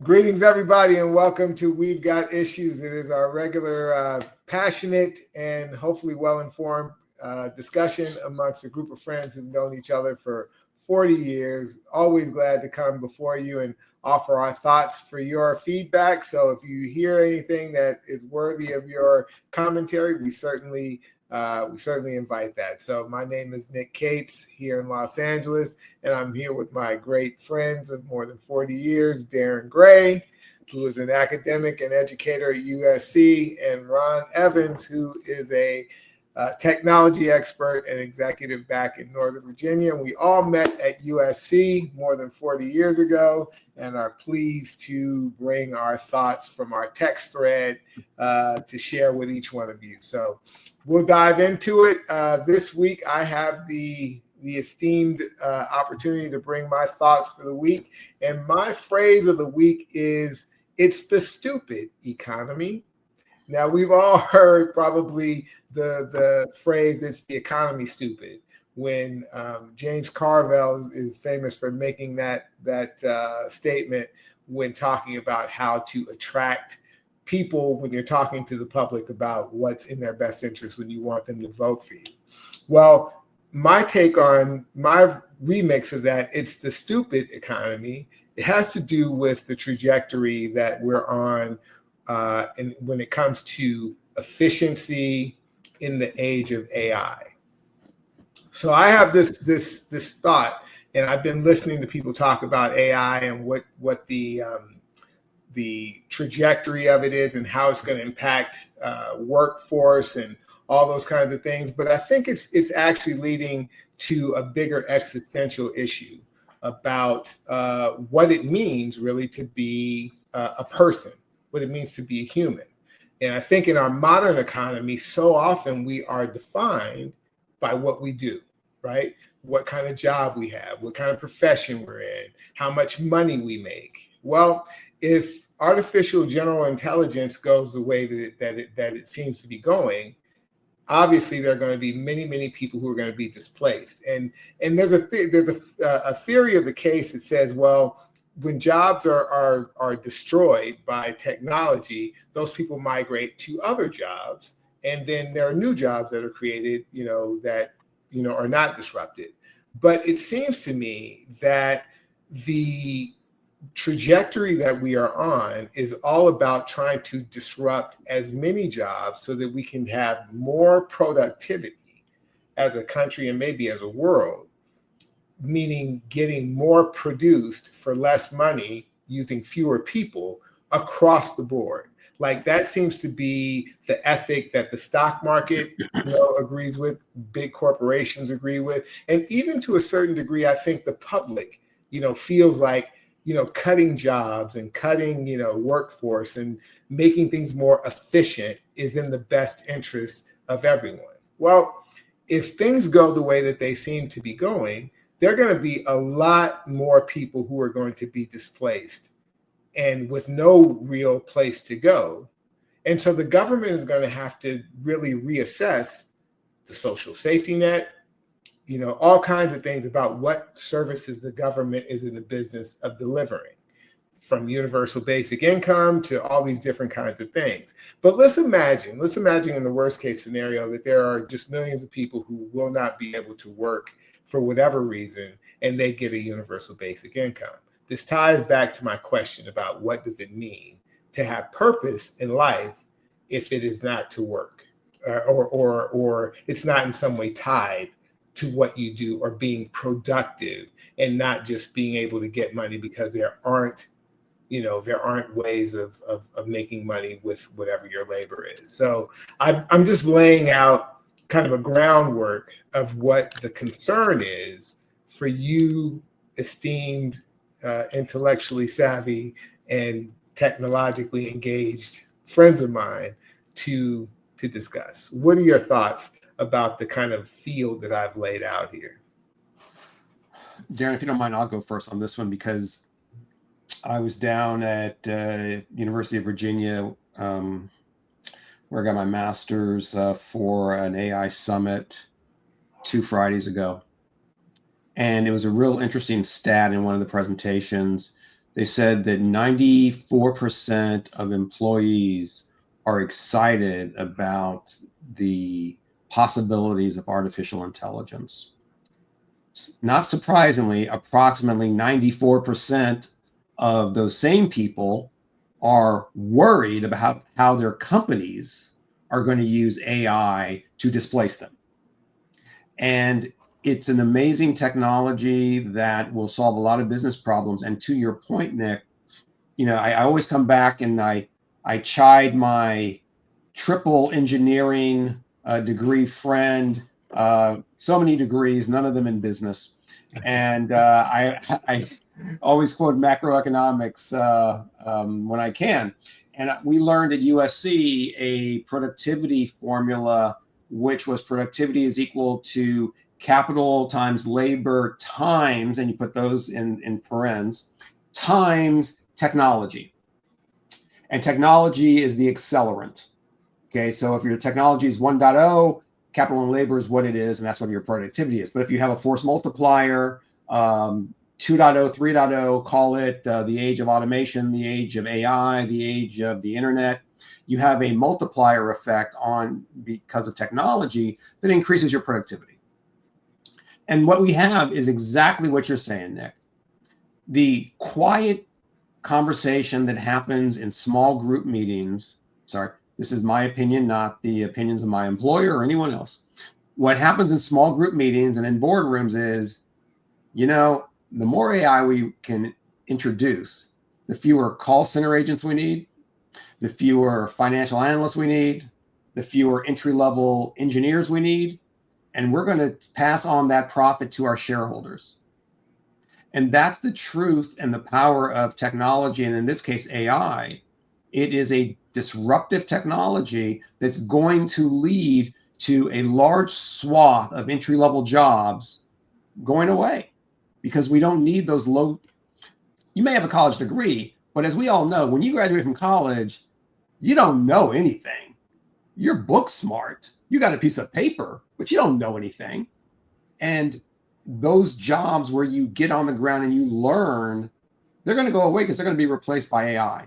Greetings, everybody, and welcome to We've Got Issues. It is our regular, passionate, and hopefully well-informed discussion amongst a group of friends who've known each other for 40 years. Always glad to come before you and offer our thoughts for your feedback. So if you hear anything that is worthy of your commentary, we certainly invite that. So my name is Nick Cates here in Los Angeles, and I'm here with my great friends of more than 40 years, Darren Gray, who is an academic and educator at USC, and Ron Evans, who is a technology expert and executive back in Northern Virginia. And we all met at USC more than 40 years ago and are pleased to bring our thoughts from our text thread to share with each one of you. So we'll dive into it. This week, I have the esteemed opportunity to bring my thoughts for the week. And my phrase of the week is, it's the stupid economy. Now, we've all heard probably the phrase, it's the economy stupid, when James Carville is famous for making that statement when talking about how to attract people when you're talking to the public about what's in their best interest when you want them to vote for you. Well, my take on my remix of that, it's the stupid economy. It has to do with the trajectory that we're on and when it comes to efficiency in the age of AI. So I have this thought, and I've been listening to people talk about AI and what the trajectory of it is and how it's going to impact workforce and all those kinds of things. But I think it's actually leading to a bigger existential issue about what it means really to be a person, what it means to be a human. And I think in our modern economy, so often we are defined by what we do, right? What kind of job we have, what kind of profession we're in, how much money we make. Well, if artificial general intelligence goes the way that it seems to be going, obviously there are going to be many people who are going to be displaced. And there's a theory of the case that says, well, when jobs are destroyed by technology, those people migrate to other jobs, and then there are new jobs that are created, that are not disrupted. But it seems to me that the trajectory that we are on is all about trying to disrupt as many jobs so that we can have more productivity as a country and maybe as a world, meaning getting more produced for less money using fewer people across the board. Like that seems to be the ethic that the stock market agrees with, big corporations agree with, and even to a certain degree, I think the public, feels like, cutting jobs and cutting, workforce and making things more efficient is in the best interest of everyone. Well, if things go the way that they seem to be going, there are going to be a lot more people who are going to be displaced and with no real place to go. And so the government is going to have to really reassess the social safety net, all kinds of things about what services the government is in the business of delivering, from universal basic income to all these different kinds of things. But let's imagine in the worst case scenario that there are just millions of people who will not be able to work for whatever reason, and they get a universal basic income. This ties back to my question about what does it mean to have purpose in life if it is not to work, or it's not in some way tied to what you do or being productive and not just being able to get money because there aren't ways of making money with whatever your labor is. So I'm just laying out kind of a groundwork of what the concern is for you, esteemed, intellectually savvy and technologically engaged friends of mine to discuss. What are your thoughts about the kind of field that I've laid out here? Darren, if you don't mind, I'll go first on this one because I was down at University of Virginia where I got my master's for an AI summit 2 Fridays ago. And it was a real interesting stat in one of the presentations They said that 94% of employees are excited about the possibilities of artificial intelligence. Not surprisingly, approximately 94% of those same people are worried about how their companies are going to use AI to displace them. And it's an amazing technology that will solve a lot of business problems. And to your point, Nick, I always come back and I chide my triple engineering degree friend, so many degrees, none of them in business. And I always quote macroeconomics when I can. And we learned at USC a productivity formula, which was productivity is equal to capital times labor times, and you put those in parens, times technology. And technology is the accelerant. Okay, so if your technology is 1.0, capital and labor is what it is, and that's what your productivity is. But if you have a force multiplier, 2.0, 3.0, call it the age of automation, the age of AI, the age of the internet, you have a multiplier effect on because of technology that increases your productivity. And what we have is exactly what you're saying, Nick. The quiet conversation that happens in small group meetings, sorry, this is my opinion, not the opinions of my employer or anyone else. What happens in small group meetings and in boardrooms is, the more AI we can introduce, the fewer call center agents we need, the fewer financial analysts we need, the fewer entry-level engineers we need, and we're going to pass on that profit to our shareholders. And that's the truth and the power of technology, and in this case, AI. It is a disruptive technology that's going to lead to a large swath of entry-level jobs going away because we don't need those low. You may have a college degree, but as we all know, when you graduate from college, you don't know anything. You're book smart. You got a piece of paper, but you don't know anything. And those jobs where you get on the ground and you learn, they're going to go away because they're going to be replaced by AI.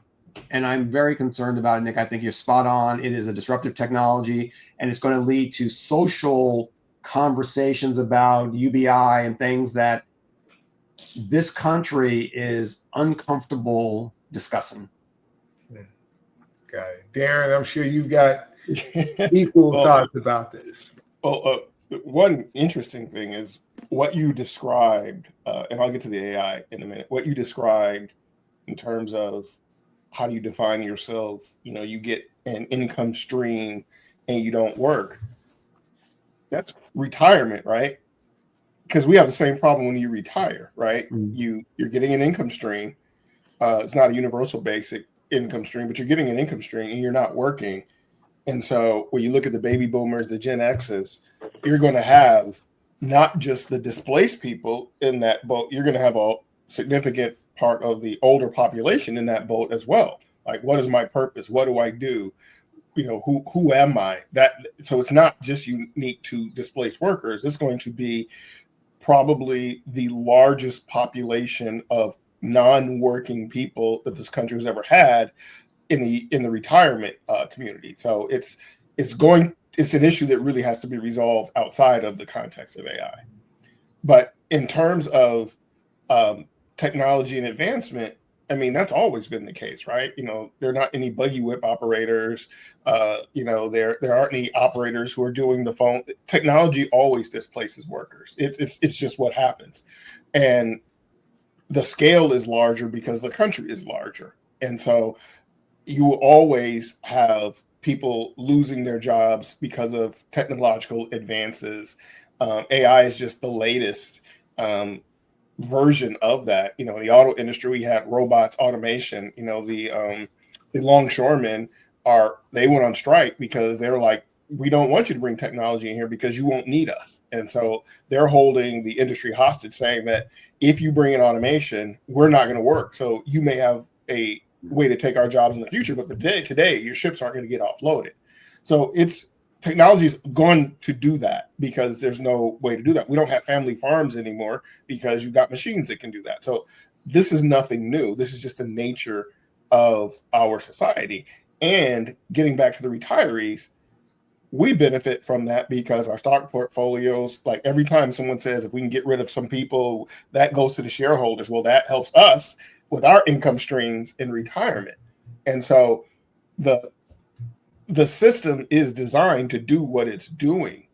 And I'm very concerned about it, Nick. I think you're spot on. It is a disruptive technology, and it's going to lead to social conversations about UBI and things that this country is uncomfortable discussing. Got it. Darren, I'm sure you've got equal thoughts about this. Well, one interesting thing is what you described, and I'll get to the AI in a minute, what you described in terms of how do you define yourself? You get an income stream and you don't work. That's retirement, right? Because we have the same problem when you retire, right? Mm-hmm. You're getting an income stream. It's not a universal basic income stream, but you're getting an income stream and you're not working. And so when you look at the baby boomers, the Gen X's, you're going to have not just the displaced people in that boat, you're going to have a significant part of the older population in that boat as well. Like, what is my purpose? What do I do? Who am I? So it's not just unique to displaced workers. It's going to be probably the largest population of non-working people that this country has ever had in the retirement community. So it's an issue that really has to be resolved outside of the context of AI. But in terms of technology and advancement, I mean, that's always been the case, right? There are not any buggy whip operators. There aren't any operators who are doing the phone. Technology always displaces workers. It's just what happens. And the scale is larger because the country is larger. And so you will always have people losing their jobs because of technological advances. AI is just the latest version of that. In the auto industry, we had robots, automation. The longshoremen they went on strike because they were like, we don't want you to bring technology in here because you won't need us. And so they're holding the industry hostage, saying that if you bring in automation, we're not going to work. So you may have a way to take our jobs in the future, but today your ships aren't going to get offloaded. So technology is going to do that because there's no way to do that. We don't have family farms anymore because you've got machines that can do that. So this is nothing new. This is just the nature of our society. And getting back to the retirees, we benefit from that because our stock portfolios, like every time someone says, if we can get rid of some people, that goes to the shareholders. Well, that helps us with our income streams in retirement. And so the system is designed to do what it's doing.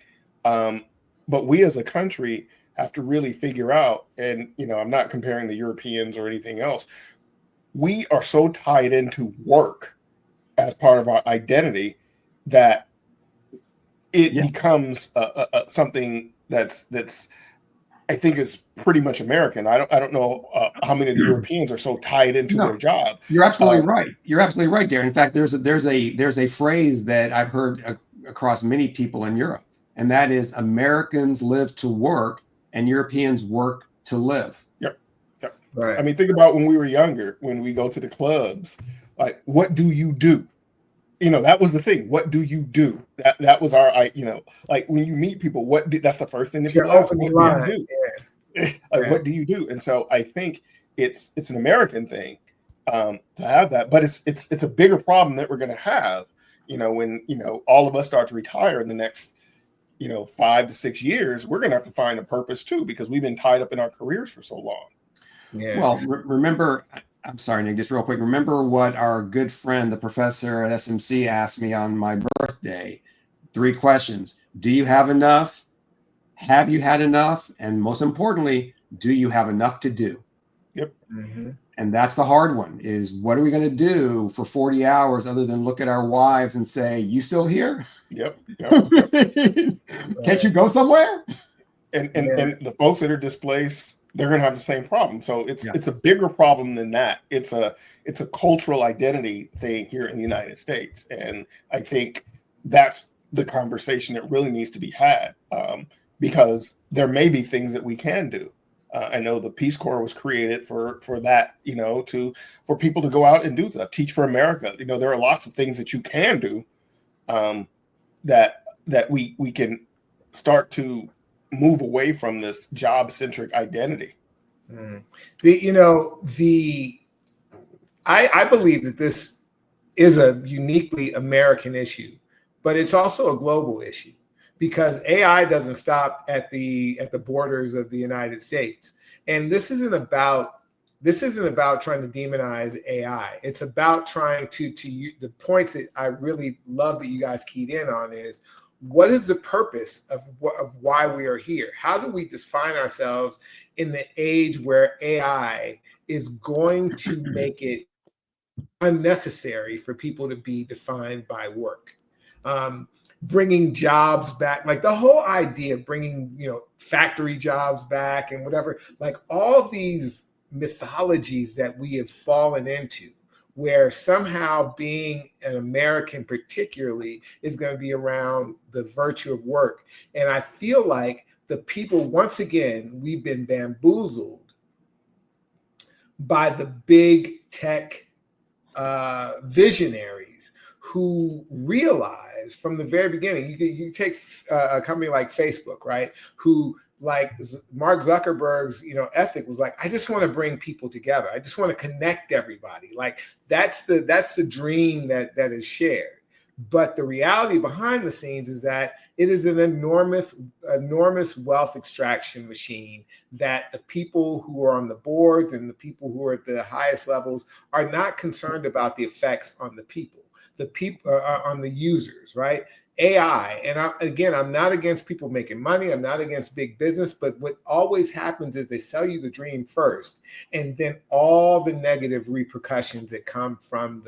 But we as a country have to really figure out, and I'm not comparing the Europeans or anything else. We are so tied into work as part of our identity that it becomes something that's I think is pretty much American. I don't know how many of the Europeans are so tied into their job. You're absolutely right. You're absolutely right, Darren. In fact, there's a phrase that I've heard across many people in Europe, and that is Americans live to work and Europeans work to live. Yep. Right. I mean, think about when we were younger, when we go to the clubs, like, what do you do? That was the thing. What do you do? That was our, like when you meet people, that's the first thing that people ask. What do you do? Yeah. What do you do? And so I think it's an American thing to have that, but it's a bigger problem that we're going to have, when, all of us start to retire in the next, 5 to 6 years. We're going to have to find a purpose too, because we've been tied up in our careers for so long. Yeah. Well, remember, I'm sorry, Nick, just real quick. Remember what our good friend, the professor at SMC, asked me on my birthday? 3 questions. Do you have enough? Have you had enough? And most importantly, do you have enough to do? Yep. Mm-hmm. And that's the hard one, is what are we going to do for 40 hours other than look at our wives and say, you still here? Yep. Can't you go somewhere? And the folks that are displaced, they're going to have the same problem. So it's a bigger problem than that. It's a cultural identity thing here in the United States. And I think that's the conversation that really needs to be had, because there may be things that we can do. I know the Peace Corps was created for that, for people to go out and do stuff. Teach for America. There are lots of things that you can do that we can start to move away from this job-centric identity. I believe that this is a uniquely American issue, but it's also a global issue, because AI doesn't stop at the borders of the United States. And this isn't about trying to demonize AI. It's about trying to the points that I really love that you guys keyed in on is, what is the purpose of why we are here? How do we define ourselves in the age where AI is going to make it unnecessary for people to be defined by work? Bringing jobs back, like the whole idea of bringing, factory jobs back and whatever, like all these mythologies that we have fallen into, where somehow being an American particularly is going to be around the virtue of work. And I feel like the people, once again, we've been bamboozled by the big tech visionaries who realize from the very beginning, you take a company like Facebook, right? Who, like Mark Zuckerberg's, ethic was like, I just want to bring people together. I just want to connect everybody. Like that's the dream that is shared. But the reality behind the scenes is that it is an enormous wealth extraction machine that the people who are on the boards and the people who are at the highest levels are not concerned about the effects on the people on the users, right? AI, and I'm not against people making money. I'm not against big business, but what always happens is they sell you the dream first, and then all the negative repercussions that come from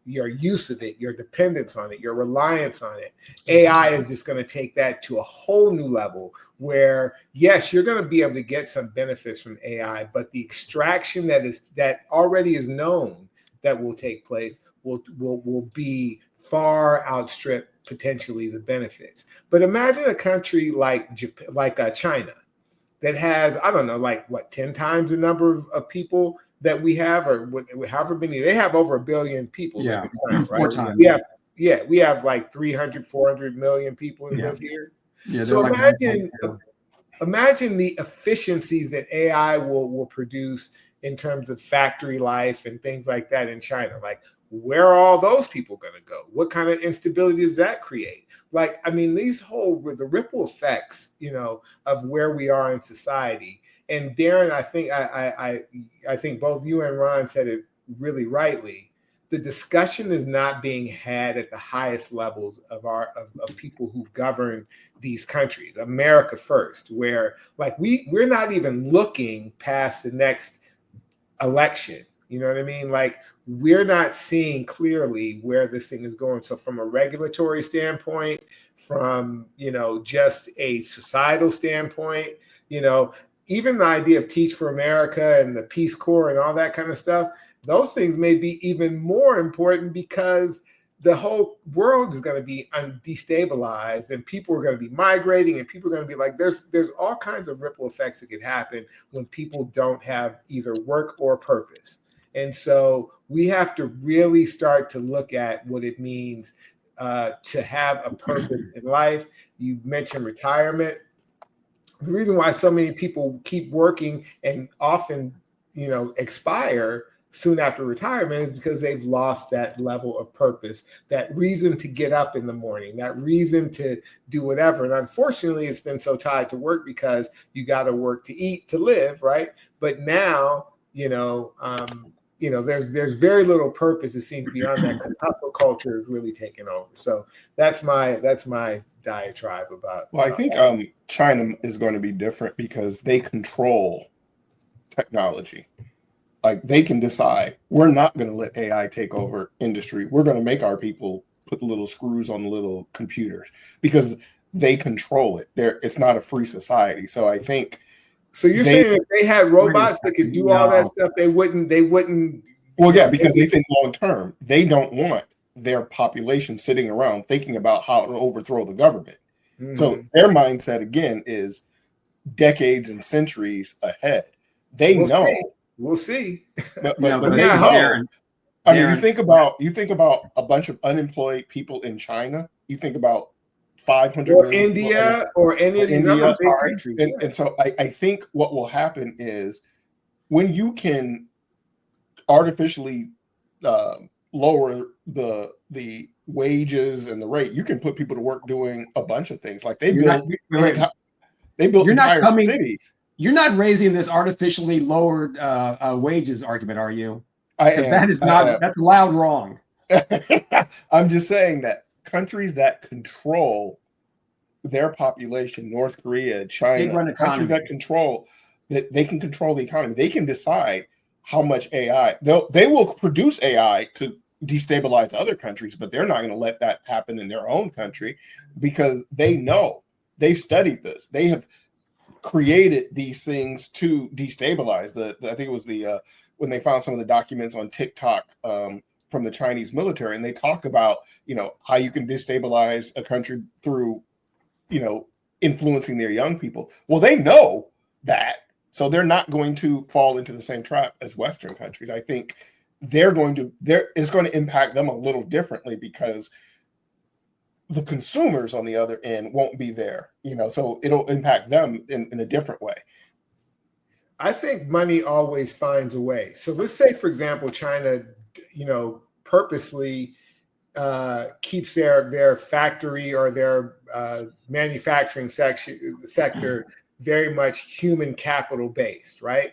your use of it, your dependence on it, your reliance on it. AI is just going to take that to a whole new level where, yes, you're going to be able to get some benefits from AI, but the extraction that already is known that will take place will be far outstrip potentially the benefits. But imagine a country like China that has, I don't know, like 10 times the number of people that we have, or however many. They have over 1 billion people live in China, right? 4 times. We have like 300-400 million people that live here. Yeah, so like imagine the efficiencies that AI will produce in terms of factory life and things like that in China. Like, where are all those people going to go? What kind of instability does that create? Like, I mean, the ripple effects, of where we are in society. And Darren, I think both you and Ron said it really rightly. The discussion is not being had at the highest levels of people who govern these countries, America first, where like we're not even looking past the next election. You know what I mean? Like, we're not seeing clearly where this thing is going. So from a regulatory standpoint, from, just a societal standpoint, even the idea of Teach for America and the Peace Corps and all that kind of stuff, those things may be even more important because the whole world is going to be destabilized and people are going to be migrating and people are going to be like, there's all kinds of ripple effects that could happen when people don't have either work or purpose. And so we have to really start to look at what it means to have a purpose in life. You mentioned retirement. The reason why so many people keep working and often, expire soon after retirement is because they've lost that level of purpose, that reason to get up in the morning, that reason to do whatever. And unfortunately, it's been so tied to work because you got to work to eat, to live, right? But now, there's very little purpose, it seems, beyond that, because hustle culture is really taking over. So that's my diatribe about. Well, I think China is going to be different because they control technology. Like, they can decide, we're not going to let AI take over industry. We're going to make our people put the little screws on the little computers because they control it. It's not a free society. So I think. So you're saying if they had robots that could do all that stuff, they wouldn't. Well, yeah, because they think long term. They don't want their population sitting around thinking about how to overthrow the government. Mm-hmm. So their mindset again is decades and centuries ahead. We'll know. We'll see. But they know. I mean, you think about a bunch of unemployed people in China. You think about 500 or India or any of these other big countries. And so I think what will happen is when you can artificially lower the wages and the rate, you can put people to work doing a bunch of things. Like they built entire cities. You're not raising this artificially lowered wages argument, are you? That's loud wrong. I'm just saying that countries that control their population, North Korea, China, countries that they can control the economy. They can decide how much AI they will produce AI to destabilize other countries, but they're not going to let that happen in their own country because they know, they've studied this. They have created these things to destabilize. I think it was when they found some of the documents on TikTok from the Chinese military, and they talk about how you can destabilize a country through influencing their young people. Well, they know that, so they're not going to fall into the same trap as Western countries. I think it's going to impact them a little differently because the consumers on the other end won't be there, so it'll impact them in a different way. I think money always finds a way. So let's say, for example, China, purposely keeps their factory or their manufacturing sector very much human capital based, right?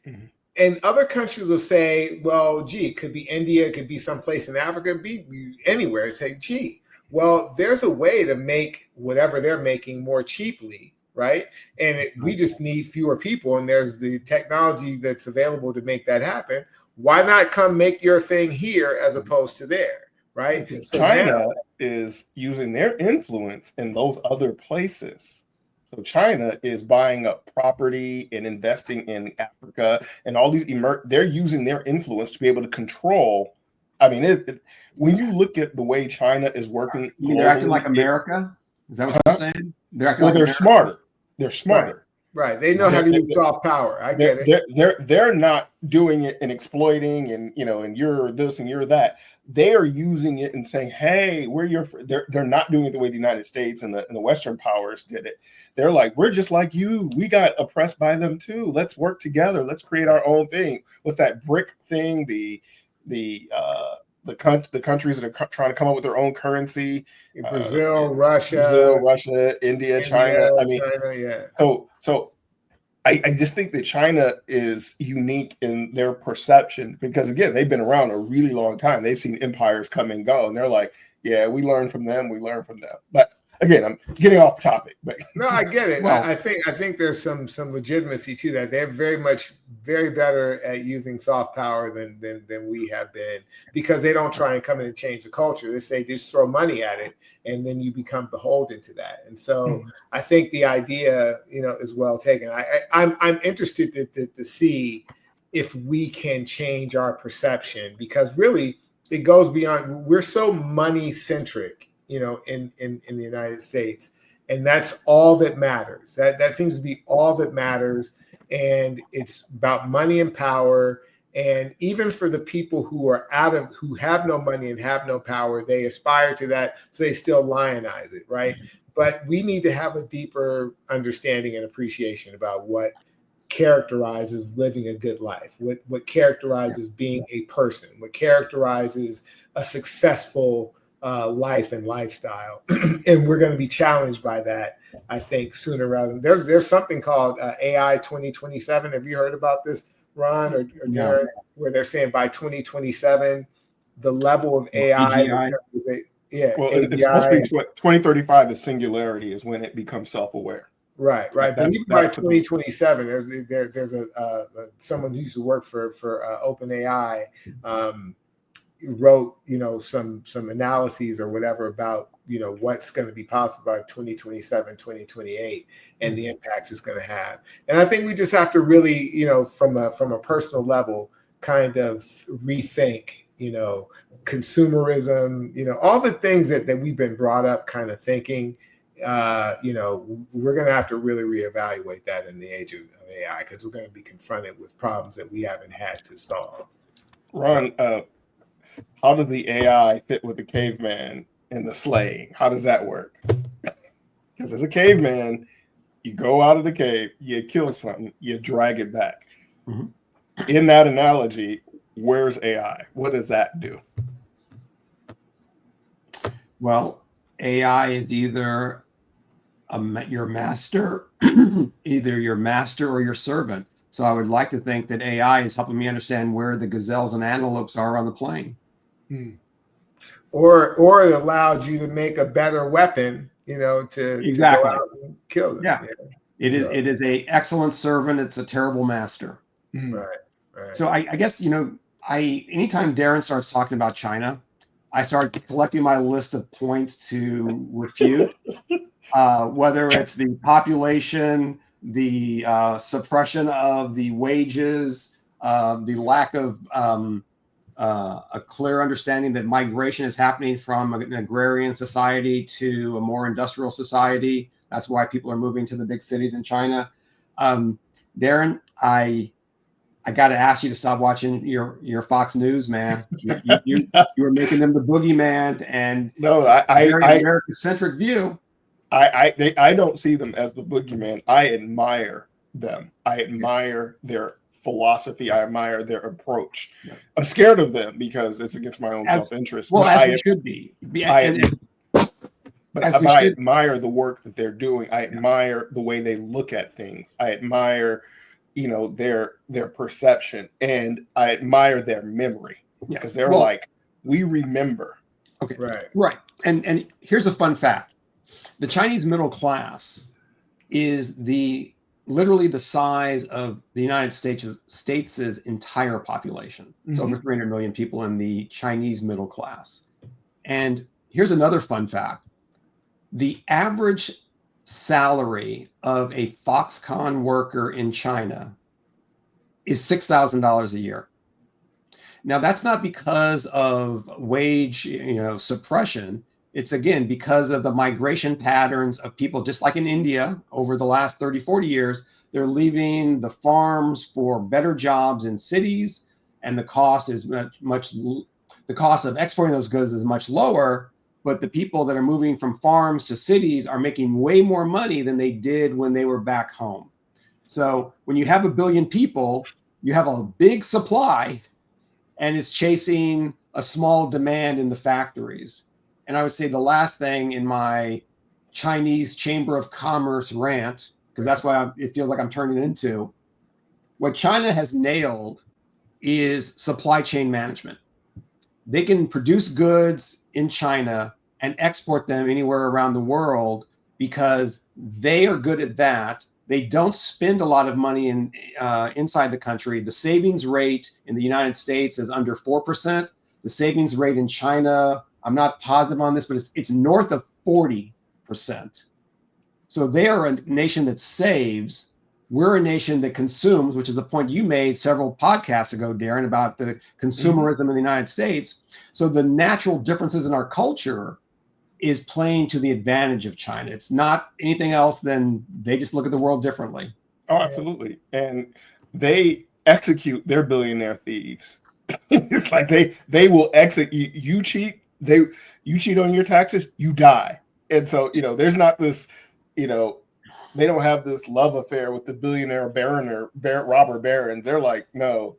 Mm-hmm. And other countries will say, well, gee, it could be India, it could be someplace in Africa, it could be anywhere. Say, gee, well, there's a way to make whatever they're making more cheaply, right? And we just need fewer people, and there's the technology that's available to make that happen. Why not come make your thing here as opposed to there, right? So China is using their influence in those other places. So China is buying up property and investing in Africa and all these they're using their influence to be able to control. I mean, when you look at the way China is working, they're acting like America. Is that what you're saying? They're smarter. They're smarter. Right. They know how to use soft power. I get it. They're not doing it and exploiting and and you're this and you're that. They are using it and saying, hey, we're your they're not doing it the way the United States and the Western powers did it. They're like, we're just like you. We got oppressed by them too. Let's work together. Let's create our own thing. What's that BRIC thing? The countries that are trying to come up with their own currency. Brazil, Russia, India, China. I mean, China, yeah. So I just think that China is unique in their perception because, again, they've been around a really long time. They've seen empires come and go, and they're like, yeah, we learn from them. We learn from them. But again, I'm getting off topic. But no, I get it. Well, I think there's some legitimacy to that. They're very better at using soft power than we have been because they don't try and come in and change the culture. They say just throw money at it, and then you become beholden to that. And so I think the idea, is well taken. I'm interested to see if we can change our perception because really it goes beyond. We're so money centric. In the United States. And that's all that matters. That seems to be all that matters. And it's about money and power. And even for the people who have no money and have no power, they aspire to that. So they still lionize it, right? But we need to have a deeper understanding and appreciation about what characterizes living a good life, what characterizes being a person, what characterizes a successful life and lifestyle. And we're going to be challenged by that, I think, sooner rather than there's something called AI 2027. Have you heard about this, Ron or Darren, where they're saying by 2027, the level of AI, it's supposed to be 2035, the singularity is when it becomes self-aware. Right. But even by 2027, there's someone who used to work for OpenAI, wrote some analyses or whatever about what's going to be possible by 2027 2028 and the impacts it's going to have. And I think we just have to really from a personal level kind of rethink consumerism, all the things that we've been brought up kind of thinking. We're going to have to really reevaluate that in the age of AI because we're going to be confronted with problems that we haven't had to solve. Ron, how does the AI fit with the caveman and the slaying? How does that work? Because as a caveman, you go out of the cave, you kill something, you drag it back. Mm-hmm. In that analogy, where's AI? What does that do? Well, AI is either your master, either your master or your servant. So I would like to think that AI is helping me understand where the gazelles and antelopes are on the plain. Or it allowed you to make a better weapon, to exactly go out and kill them. Yeah. It is a excellent servant. It's a terrible master. Right. So I guess, anytime Darren starts talking about China, I start collecting my list of points to refute, whether it's the population, the suppression of the wages, the lack of a clear understanding that migration is happening from an agrarian society to a more industrial society. That's why people are moving to the big cities in China. Darren, I got to ask you to stop watching your Fox News, man. You were making them the boogeyman, and no, American-centric view. I don't see them as the boogeyman. I admire them. I admire their philosophy. I admire their approach. Yeah. I'm scared of them because it's against my own self-interest. Well, as it should be. But I admire the work that they're doing. I admire the way they look at things. I admire, their perception, and I admire their memory because they're like, we remember. Okay, right. And here's a fun fact: the Chinese middle class is literally the size of the United States' entire population. It's over 300 million people in the Chinese middle class. And here's another fun fact. The average salary of a Foxconn worker in China is $6,000 a year. Now, that's not because of wage, suppression. It's, again, because of the migration patterns of people, just like in India over the last 30, 40 years, They're leaving the farms for better jobs in cities, and the cost is the cost of exporting those goods is much lower. But the people that are moving from farms to cities are making way more money than they did when they were back home. So when you have 1 billion people, you have a big supply, and it's chasing a small demand in the factories. And I would say the last thing in my Chinese Chamber of Commerce rant, because that's what it feels like I'm turning into, what China has nailed is supply chain management. They can produce goods in China and export them anywhere around the world because they are good at that. They don't spend a lot of money inside the country. The savings rate in the United States is under 4%. The savings rate in China, I'm not positive on this, but it's north of 40%. So they are a nation that saves. We're a nation that consumes, which is a point you made several podcasts ago, Darren, about the consumerism in the United States. So the natural differences in our culture is playing to the advantage of China. It's not anything else than they just look at the world differently. Oh, absolutely. And they execute their billionaire thieves. It's like they will execute. You cheat, you cheat on your taxes, you die. And so, there's not this, they don't have this love affair with the billionaire robber barons. They're like, no,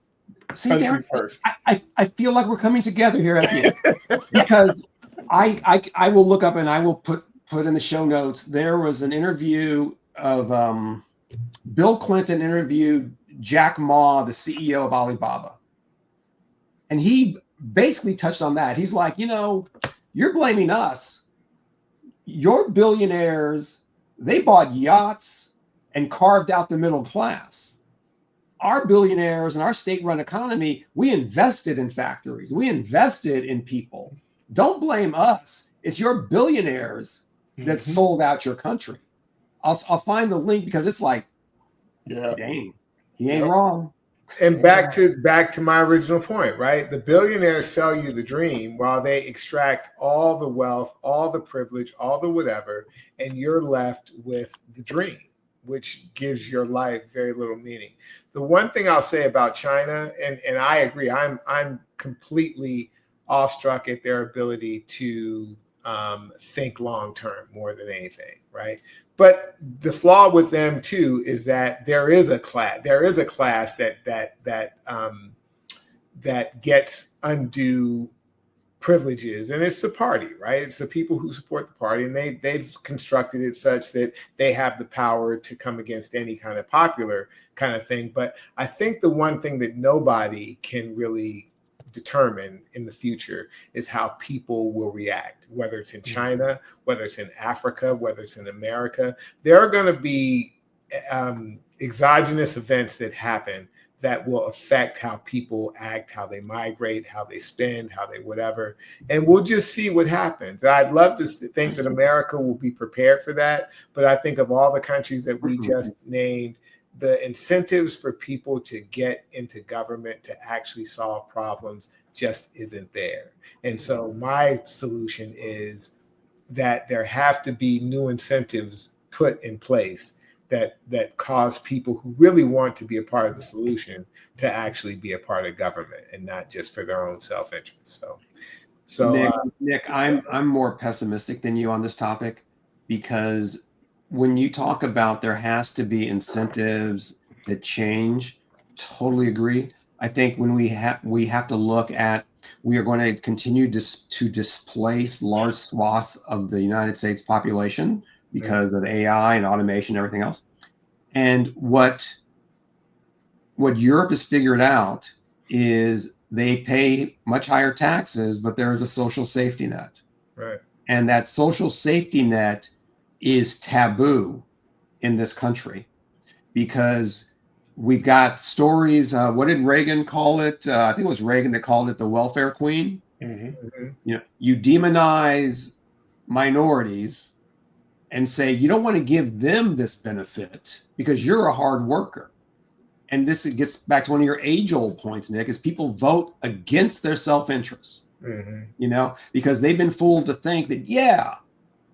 see, country Darren, first. I feel like we're coming together here at the end because I will look up and I will put in the show notes. There was an interview of Bill Clinton interviewed Jack Ma, the CEO of Alibaba. And he basically touched on that. He's like, you're blaming us. Your billionaires, they bought yachts and carved out the middle class. Our billionaires and our state-run economy, we invested in factories. We invested in people. Don't blame us. It's your billionaires that sold out your country. I'll find the link because it's like, dang, he ain't wrong. And back to my original point, right? The billionaires sell you the dream while they extract all the wealth, all the privilege, all the whatever, and you're left with the dream, which gives your life very little meaning. The one thing I'll say about China, and I agree, I'm completely awestruck at their ability to think long term more than anything, right? But the flaw with them too is that there is a class that gets undue privileges, and it's the party, right? It's the people who support the party, and they've constructed it such that they have the power to come against any kind of popular kind of thing. But I think the one thing that nobody can really determine in the future is how people will react, whether it's in China, whether it's in Africa, whether it's in America. There are going to be exogenous events that happen that will affect how people act, how they migrate, how they spend, how they whatever. And we'll just see what happens. I'd love to think that America will be prepared for that. But I think of all the countries that we just named, the incentives for people to get into government to actually solve problems just isn't there. And so my solution is that there have to be new incentives put in place that cause people who really want to be a part of the solution to actually be a part of government and not just for their own self-interest. So Nick, I'm more pessimistic than you on this topic, because when you talk about there has to be incentives that change, totally agree. I think when we have to look at, we are going to continue to displace large swaths of the United States population because of AI and automation and everything else. And what Europe has figured out is they pay much higher taxes, but there is a social safety net. Right. And that social safety net is taboo in this country because we've got stories. What did Reagan call it? I think it was Reagan that called it the welfare queen. You demonize minorities and say you don't want to give them this benefit because you're a hard worker. And this gets back to one of your age-old points, Nick, is people vote against their self-interest. Because they've been fooled to think that,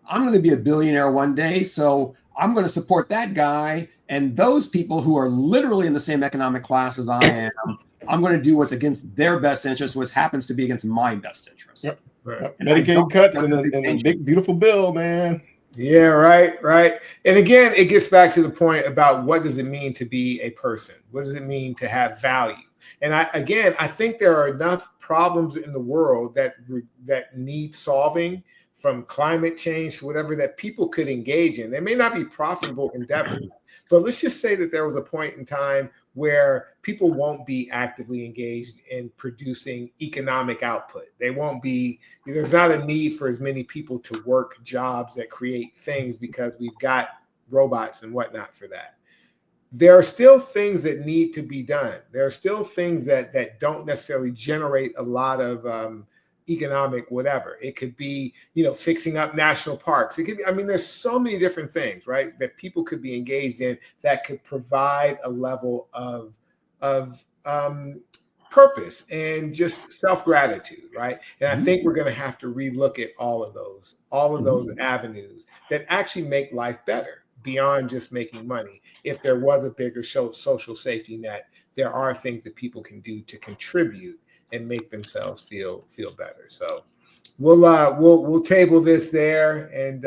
I'm going to be a billionaire one day, so I'm going to support that guy, And those people who are literally in the same economic class as I am, I'm going to do what's against their best interest, what happens to be against my best interest. Yep. Right. Medicaid cuts and a big, beautiful bill, man. Yeah, right. And again, it gets back to the point about what does it mean to be a person? What does it mean to have value? And I think there are enough problems in the world that need solving, from climate change to whatever, that people could engage in. They may not be profitable endeavors, but let's just say that there was a point in time where people won't be actively engaged in producing economic output. They won't be, there's not a need for as many people to work jobs that create things because we've got robots and whatnot for that. There are still things that need to be done. There are still things that don't necessarily generate a lot of economic whatever. It could be, fixing up national parks. It could be, there's so many different things, right, that people could be engaged in that could provide a level of purpose and just self-gratitude, right? And I think we're going to have to relook at all of those avenues that actually make life better beyond just making money. If there was a bigger social safety net, there are things that people can do to contribute and make themselves feel better. So we'll table this there, and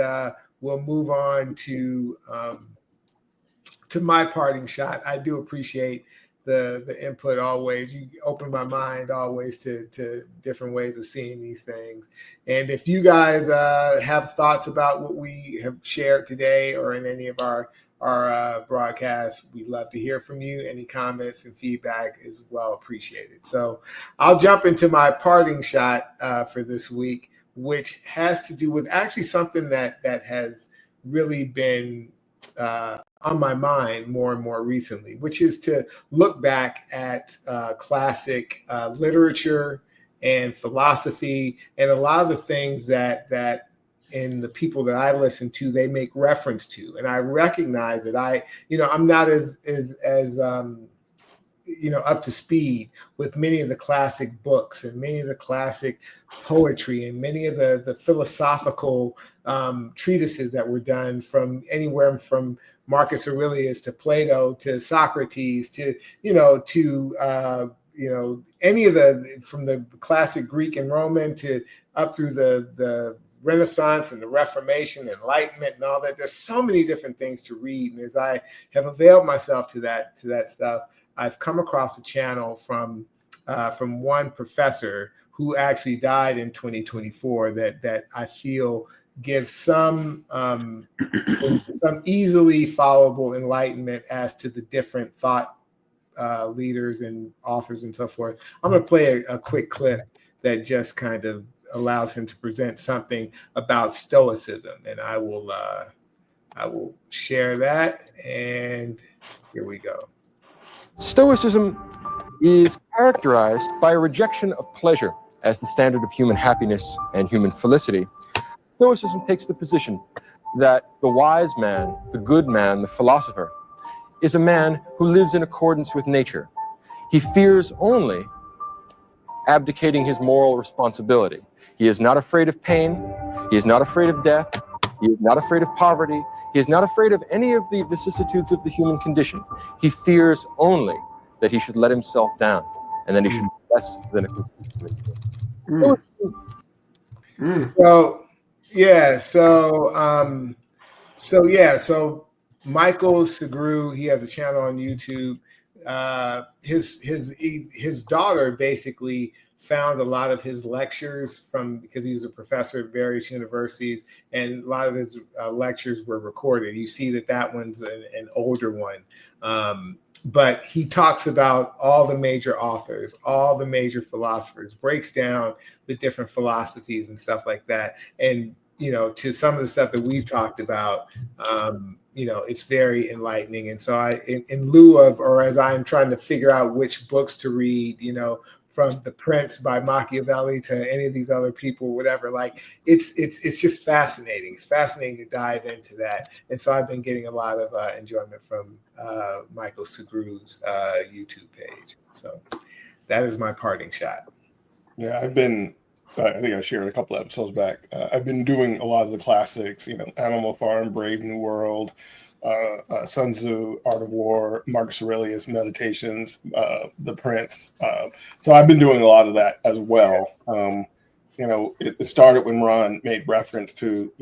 we'll move on to my parting shot. I do appreciate the input always. You open my mind always to different ways of seeing these things. And if you guys have thoughts about what we have shared today or in any of our broadcasts, we'd love to hear from you. Any comments and feedback is well appreciated. So I'll jump into my parting shot for this week, which has to do with actually something that has really been on my mind more and more recently, which is to look back at classic literature and philosophy and a lot of the things that in the people that I listen to, they make reference to. And I recognize that I'm not as up to speed with many of the classic books and many of the classic poetry and many of the philosophical treatises that were done, from anywhere from Marcus Aurelius to Plato to Socrates to any of from the classic Greek and Roman to up through the Renaissance and the Reformation, Enlightenment, and all that. There's so many different things to read, and as I have availed myself to that stuff, I've come across a channel from one professor who actually died in 2024 that I feel gives some easily followable enlightenment as to the different thought leaders and authors and so forth. I'm going to play a quick clip that just kind of allows him to present something about Stoicism, and I will share that, and here we go. Stoicism is characterized by a rejection of pleasure as the standard of human happiness and human felicity. Stoicism takes the position that the wise man, the good man, the philosopher, is a man who lives in accordance with nature. He fears only abdicating his moral responsibility. He is not afraid of pain. He is not afraid of death. He is not afraid of poverty. He is not afraid of any of the vicissitudes of the human condition. He fears only that he should let himself down and that he should be less than a complete human being. So Michael Segru, he has a channel on YouTube. His daughter basically found a lot of his lectures because he was a professor at various universities, and a lot of his lectures were recorded. You see that one's an older one. But he talks about all the major authors, all the major philosophers, breaks down the different philosophies and stuff like that. And, to some of the stuff that we've talked about, it's very enlightening. And so in lieu of, or as I'm trying to figure out which books to read, from The Prince by Machiavelli to any of these other people, whatever, like it's just fascinating. It's fascinating to dive into that. And so I've been getting a lot of enjoyment from Michael Segru's YouTube page. So that is my parting shot. Yeah, I think I shared a couple episodes back. I've been doing a lot of the classics, Animal Farm, Brave New World, Sun Tzu, Art of War, Marcus Aurelius, Meditations, The Prince. So I've been doing a lot of that as well. It started when Ron made reference to,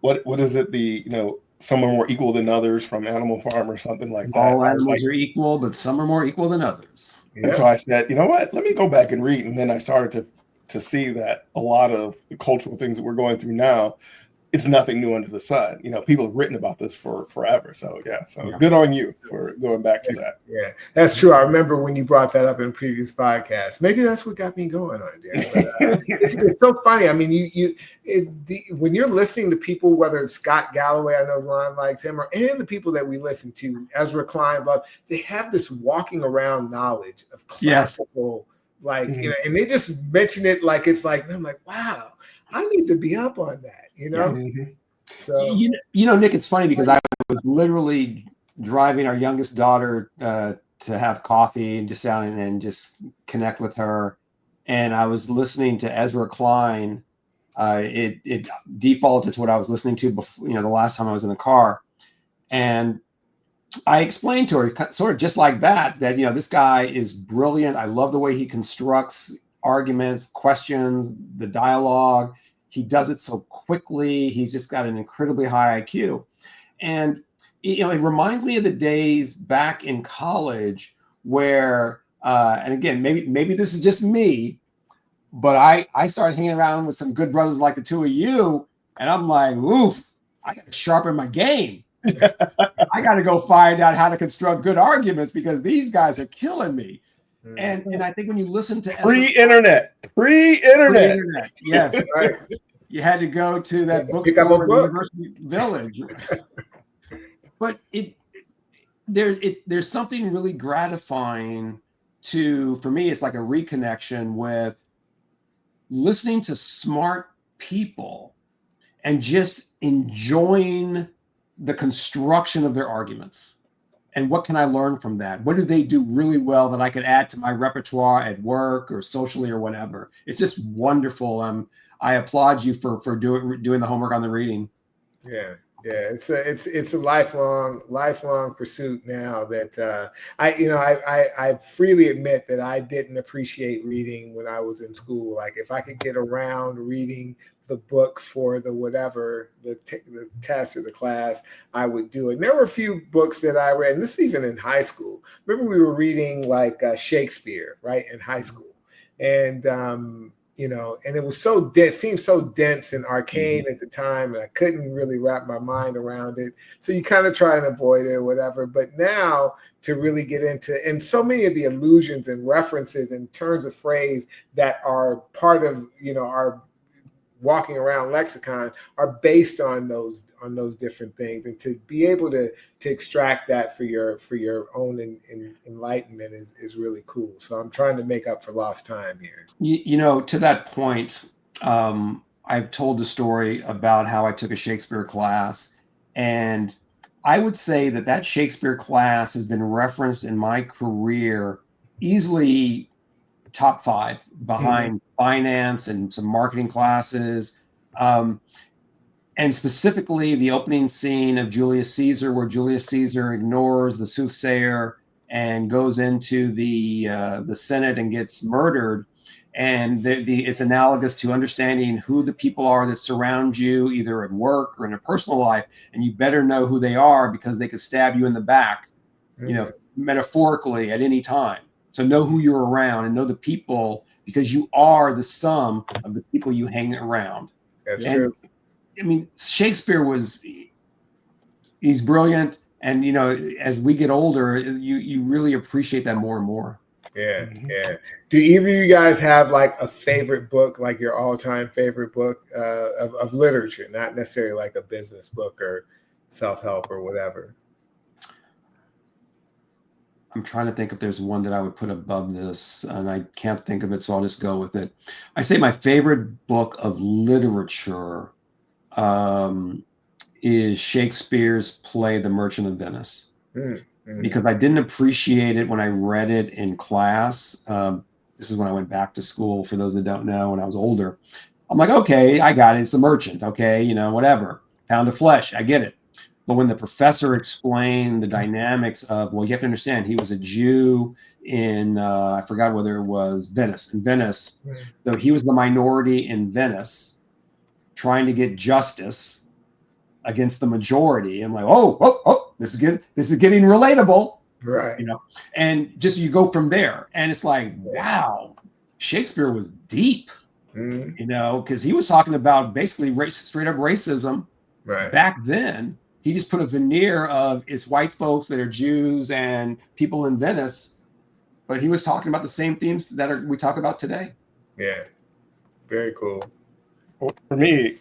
what is it? Some are more equal than others from Animal Farm or something like that. All animals are equal, but some are more equal than others. And so I said, you know what? Let me go back and read. And then I started to see that a lot of the cultural things that we're going through now, it's nothing new under the sun. People have written about this for forever. So good on you for going back to that. Yeah, that's true. I remember when you brought that up in previous podcasts. Maybe that's what got me going on there. But, it's so funny. I mean, when you're listening to people, whether it's Scott Galloway, I know Ron likes him, and the people that we listen to, Ezra Klein, but they have this walking around knowledge of classical, and they just mention it like it's like, I'm like, wow, I need to be up on that. So Nick, it's funny because I was literally driving our youngest daughter to have coffee and just sit down and just connect with her, and I was listening to Ezra Klein. It defaulted to what I was listening to before, the last time I was in the car, and I explained to her sort of just like that this guy is brilliant. I love the way he constructs arguments, questions, the dialogue. He does it so quickly. He's just got an incredibly high IQ. And, it reminds me of the days back in college where, and again, maybe this is just me, but I started hanging around with some good brothers like the two of you. And I'm like, oof, I got to sharpen my game. I got to go find out how to construct good arguments because these guys are killing me. And I think when you listen to pre-internet, yes, right. You had to go to that bookstore in University Village. But there's something really gratifying for me. It's like a reconnection with listening to smart people and just enjoying the construction of their arguments. And what can I learn from that? What do they do really well that I could add to my repertoire at work or socially or whatever? It's just wonderful. I applaud you for doing the homework on the reading. Yeah. It's a lifelong pursuit now that I freely admit that I didn't appreciate reading when I was in school. Like if I could get around reading the book for the test or the class, I would do it. And there were a few books that I read, and this is even in high school. Remember we were reading like Shakespeare, right, in high school. And, and it was seemed so dense and arcane at the time, and I couldn't really wrap my mind around it. So you kind of try and avoid it or whatever. But now to really get into, and so many of the allusions and references and turns of phrase that are part of, our walking around lexicon are based on those different things, and to be able to extract that for your own enlightenment is really cool. So I'm trying to make up for lost time here. To that point, I've told the story about how I took a Shakespeare class, and I would say that Shakespeare class has been referenced in my career easily top 5 behind finance and some marketing classes. And specifically the opening scene of Julius Caesar, where Julius Caesar ignores the soothsayer and goes into the Senate and gets murdered. And it's analogous to understanding who the people are that surround you, either at work or in a personal life. And you better know who they are because they could stab you in the back, metaphorically at any time. So know who you're around and know the people, because you are the sum of the people you hang around. That's true. I mean, Shakespeare he's brilliant. And, as we get older, you really appreciate that more and more. Yeah. Do either of you guys have like a favorite book, like your all-time favorite book of literature, not necessarily like a business book or self-help or whatever? I'm trying to think if there's one that I would put above this, and I can't think of it, so I'll just go with it. I say my favorite book of literature is Shakespeare's play, The Merchant of Venice, because I didn't appreciate it when I read it in class. This is when I went back to school, for those that don't know, when I was older. I'm like, okay, I got it. It's a merchant. Okay, whatever. pound of flesh. I get it. But when the professor explained the dynamics of, well, you have to understand, he was a Jew in, I forgot whether it was Venice, in Venice. So he was the minority in Venice trying to get justice against the majority. I'm like, oh, this is getting relatable. Right. You know, and just you go from there. And it's like, wow, Shakespeare was deep, you know, because he was talking about basically straight up racism back then. He just put a veneer of it's white folks that are Jews and people in Venice, but he was talking about the same themes that we talk about today. Yeah, very cool. Well, for me,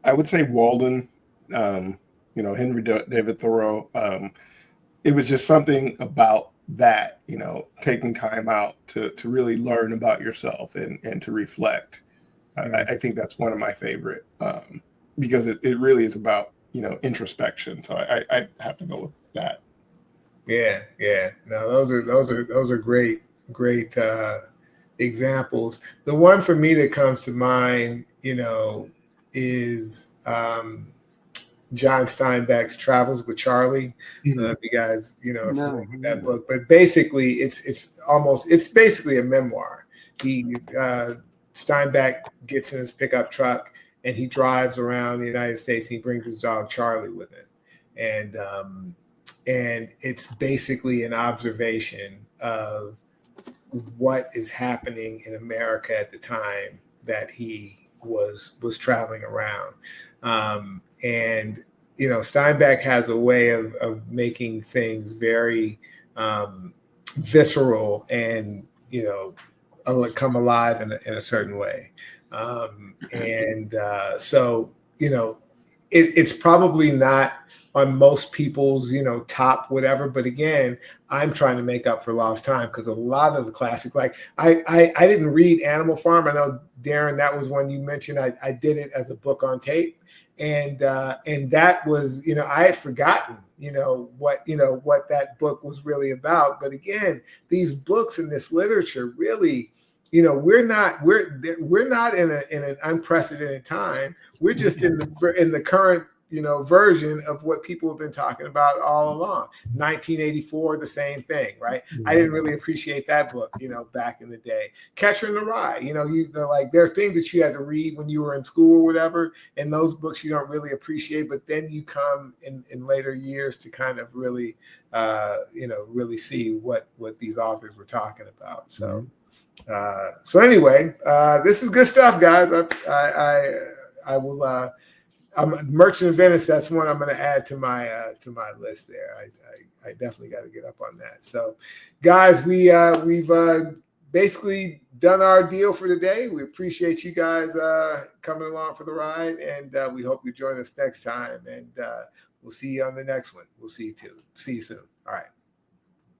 I would say Walden, you know, Henry David Thoreau. It was just something about that, you know, taking time out to really learn about yourself and to reflect. I think that's one of my favorite. Because it really is about, you know, introspection. So I have to go with that. Yeah. No, those are great examples. The one for me that comes to mind, you know, is John Steinbeck's Travels with Charlie. If you guys, you know, familiar with that book, but basically it's basically a memoir. Steinbeck gets in his pickup truck and he drives around the United States. And he brings his dog Charlie with him, and it's basically an observation of what is happening in America at the time that he was traveling around. And you know, Steinbeck has a way of making things very visceral and, you know, come alive in a certain way. So, you know, it's probably not on most people's, you know, top whatever. But again, I'm trying to make up for lost time because a lot of the classic, like I didn't read Animal Farm. I know, Darren, that was one you mentioned. I did it as a book on tape. And that was, you know, I had forgotten, you know, what that book was really about. But again, these books and this literature really, you know, we're not in an unprecedented time. We're just in the current, you know, version of what people have been talking about all along. 1984, the same thing, right? I didn't really appreciate that book, you know, back in the day. Catcher in the Rye, you know, there are things that you had to read when you were in school or whatever, and those books you don't really appreciate, but then you come in later years to kind of really, you know, really see what these authors were talking about. So, so anyway, this is good stuff, guys. I will. Merchant of Venice. That's one I'm going to add to my list there. I definitely got to get up on that. So, guys, we've basically done our deal for today. We appreciate you guys coming along for the ride, and we hope you join us next time. And we'll see you on the next one. We'll see you soon. All right.